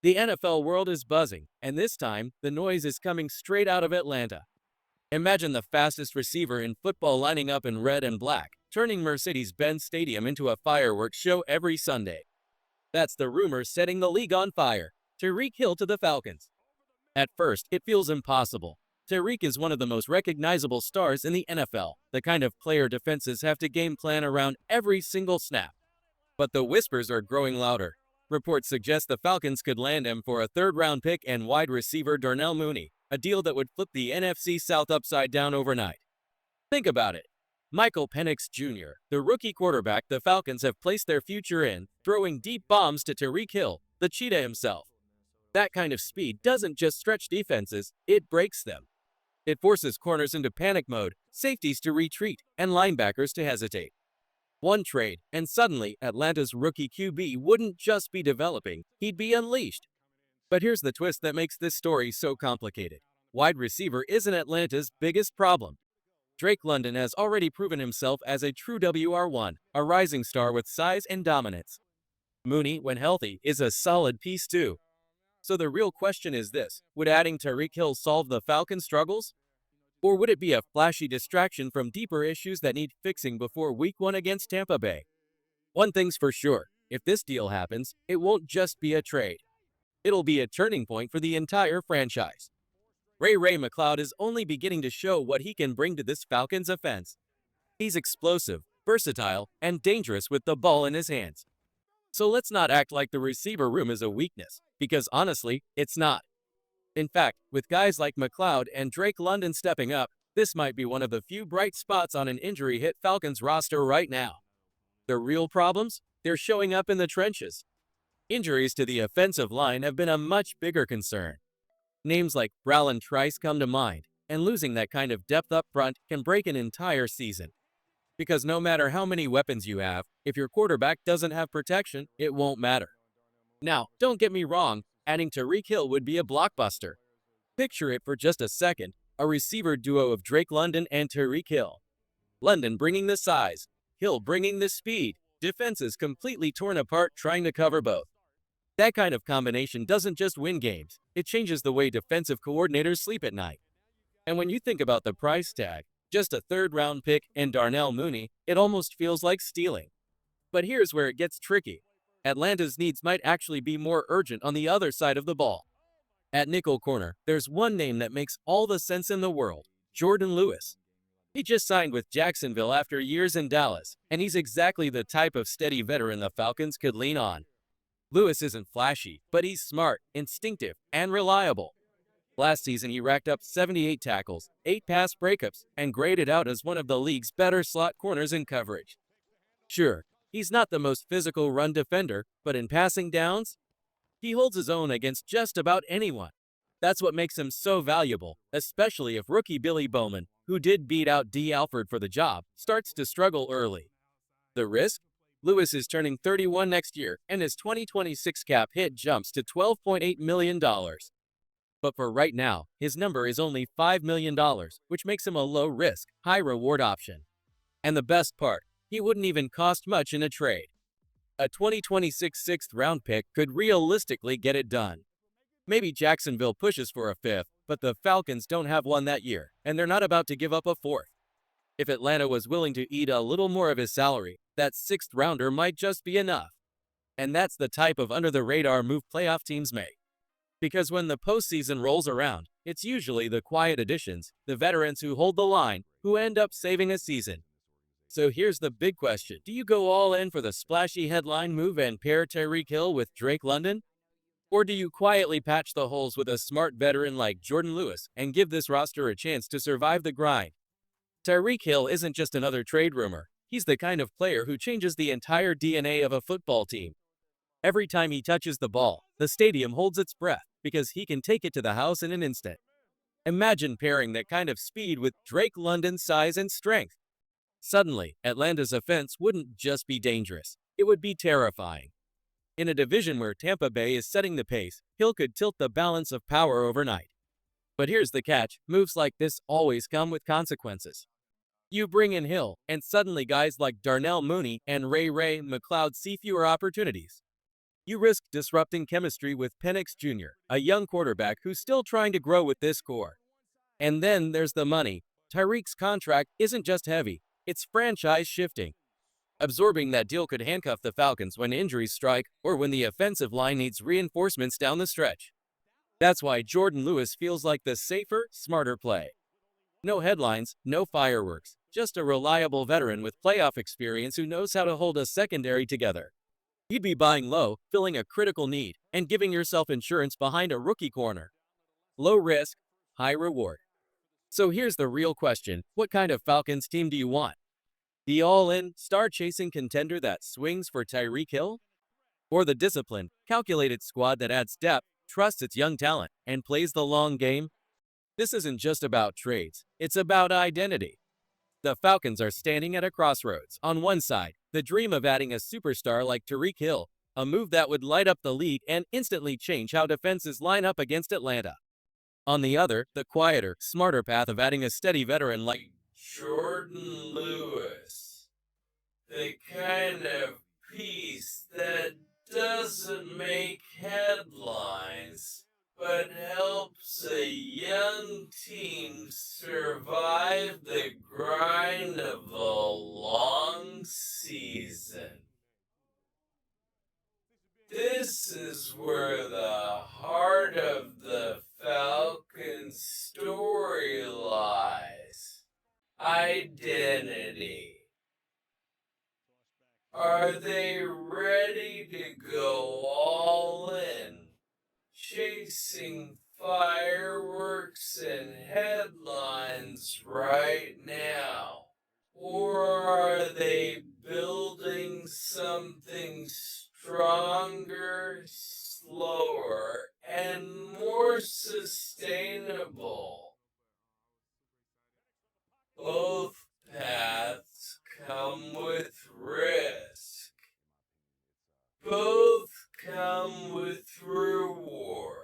The NFL world is buzzing, and this time, the noise is coming straight out of Atlanta. Imagine the fastest receiver in football lining up in red and black, turning Mercedes-Benz Stadium into a fireworks show every Sunday. That's the rumor setting the league on fire. Tyreek Hill to the Falcons. At first, it feels impossible. Tyreek is one of the most recognizable stars in the NFL, the kind of player defenses have to game plan around every single snap. But the whispers are growing louder. Reports suggest the Falcons could land him for a third-round pick and wide receiver Darnell Mooney, a deal that would flip the NFC South upside down overnight. Think about it. Michael Penix Jr., the rookie quarterback the Falcons have placed their future in, throwing deep bombs to Tyreek Hill, the cheetah himself. That kind of speed doesn't just stretch defenses, it breaks them. It forces corners into panic mode, safeties to retreat, and linebackers to hesitate. One trade, and suddenly Atlanta's rookie QB wouldn't just be developing, he'd be unleashed. But here's the twist that makes this story so complicated. Wide receiver isn't Atlanta's biggest problem. Drake London has already proven himself as a true WR1, a rising star with size and dominance. Mooney, when healthy, is a solid piece too. So the real question is this: would adding Tyreek Hill solve the Falcons' struggles? Or would it be a flashy distraction from deeper issues that need fixing before Week 1 against Tampa Bay? One thing's for sure, if this deal happens, it won't just be a trade. It'll be a turning point for the entire franchise. Ray McCloud is only beginning to show what he can bring to this Falcons offense. He's explosive, versatile, and dangerous with the ball in his hands. So let's not act like the receiver room is a weakness, because honestly, it's not. In fact, with guys like McCloud and Drake London stepping up, this might be one of the few bright spots on an injury-hit Falcons roster right now. The real problems? They're showing up in the trenches. Injuries to the offensive line have been a much bigger concern. Names like Bralon Trice come to mind, and losing that kind of depth up front can break an entire season. Because no matter how many weapons you have, if your quarterback doesn't have protection, it won't matter. Now, don't get me wrong, adding Tyreek Hill would be a blockbuster. Picture it for just a second, a receiver duo of Drake London and Tyreek Hill. London bringing the size, Hill bringing the speed, defenses completely torn apart trying to cover both. That kind of combination doesn't just win games, it changes the way defensive coordinators sleep at night. And when you think about the price tag, just a third-round pick and Darnell Mooney, it almost feels like stealing. But here's where it gets tricky. Atlanta's needs might actually be more urgent on the other side of the ball. At nickel corner, there's one name that makes all the sense in the world: Jordan Lewis. He just signed with Jacksonville after years in Dallas, and he's exactly the type of steady veteran the Falcons could lean on. Lewis isn't flashy, but he's smart, instinctive, and reliable. Last season, he racked up 78 tackles, 8 pass breakups, and graded out as one of the league's better slot corners in coverage. Sure, he's not the most physical run defender, but in passing downs, he holds his own against just about anyone. That's what makes him so valuable, especially if rookie Billy Bowman, who did beat out D. Alford for the job, starts to struggle early. The risk? Lewis is turning 31 next year, and his 2026 cap hit jumps to $12.8 million. But for right now, his number is only $5 million, which makes him a low-risk, high-reward option. And the best part, he wouldn't even cost much in a trade. A 2026 sixth-round pick could realistically get it done. Maybe Jacksonville pushes for a fifth, but the Falcons don't have one that year, and they're not about to give up a fourth. If Atlanta was willing to eat a little more of his salary, that sixth-rounder might just be enough. And that's the type of under-the-radar move playoff teams make. Because when the postseason rolls around, it's usually the quiet additions, the veterans who hold the line, who end up saving a season. So here's the big question: do you go all in for the splashy headline move and pair Tyreek Hill with Drake London? Or do you quietly patch the holes with a smart veteran like Jordan Lewis and give this roster a chance to survive the grind? Tyreek Hill isn't just another trade rumor. He's the kind of player who changes the entire DNA of a football team. Every time he touches the ball, the stadium holds its breath because he can take it to the house in an instant. Imagine pairing that kind of speed with Drake London's size and strength. Suddenly, Atlanta's offense wouldn't just be dangerous, it would be terrifying. In a division where Tampa Bay is setting the pace, Hill could tilt the balance of power overnight. But here's the catch: moves like this always come with consequences. You bring in Hill, and suddenly guys like Darnell Mooney and Ray McCloud see fewer opportunities. You risk disrupting chemistry with Penix Jr., a young quarterback who's still trying to grow with this core. And then there's the money. Tyreek's contract isn't just heavy, it's franchise shifting. Absorbing that deal could handcuff the Falcons when injuries strike or when the offensive line needs reinforcements down the stretch. That's why Jordan Lewis feels like the safer, smarter play. No headlines, no fireworks, just a reliable veteran with playoff experience who knows how to hold a secondary together. You'd be buying low, filling a critical need, and giving yourself insurance behind a rookie corner. Low risk, high reward. So here's the real question. What kind of Falcons team do you want? The all-in, star-chasing contender that swings for Tyreek Hill? Or the disciplined, calculated squad that adds depth, trusts its young talent, and plays the long game? This isn't just about trades, it's about identity. The Falcons are standing at a crossroads. On one side, the dream of adding a superstar like Tyreek Hill, a move that would light up the league and instantly change how defenses line up against Atlanta. On the other, the quieter, smarter path of adding a steady veteran like Jordan Lewis. The kind of piece that doesn't make headlines, but helps a young team survive the grind of a long season. This is where the heart of the Falcons story lies. Identity. Are they ready to go all in, chasing fireworks and headlines right now? Or are they building something stronger, slower, and more sustainable? Both paths come with risk. Both come with reward.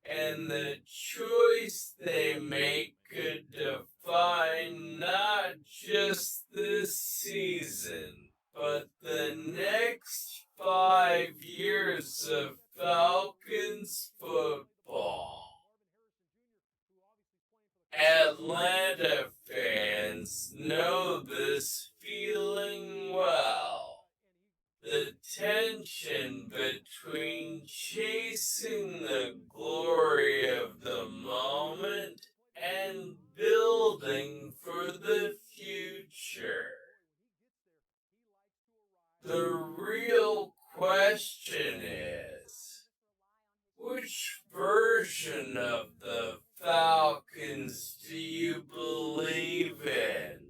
And the choice they make could define not just this season, but the next 5 years of Falcons football. Atlanta fans know this feeling well. The tension between chasing the glory of the moment and building for the future. The real question is, which version of the Falcons do you believe in?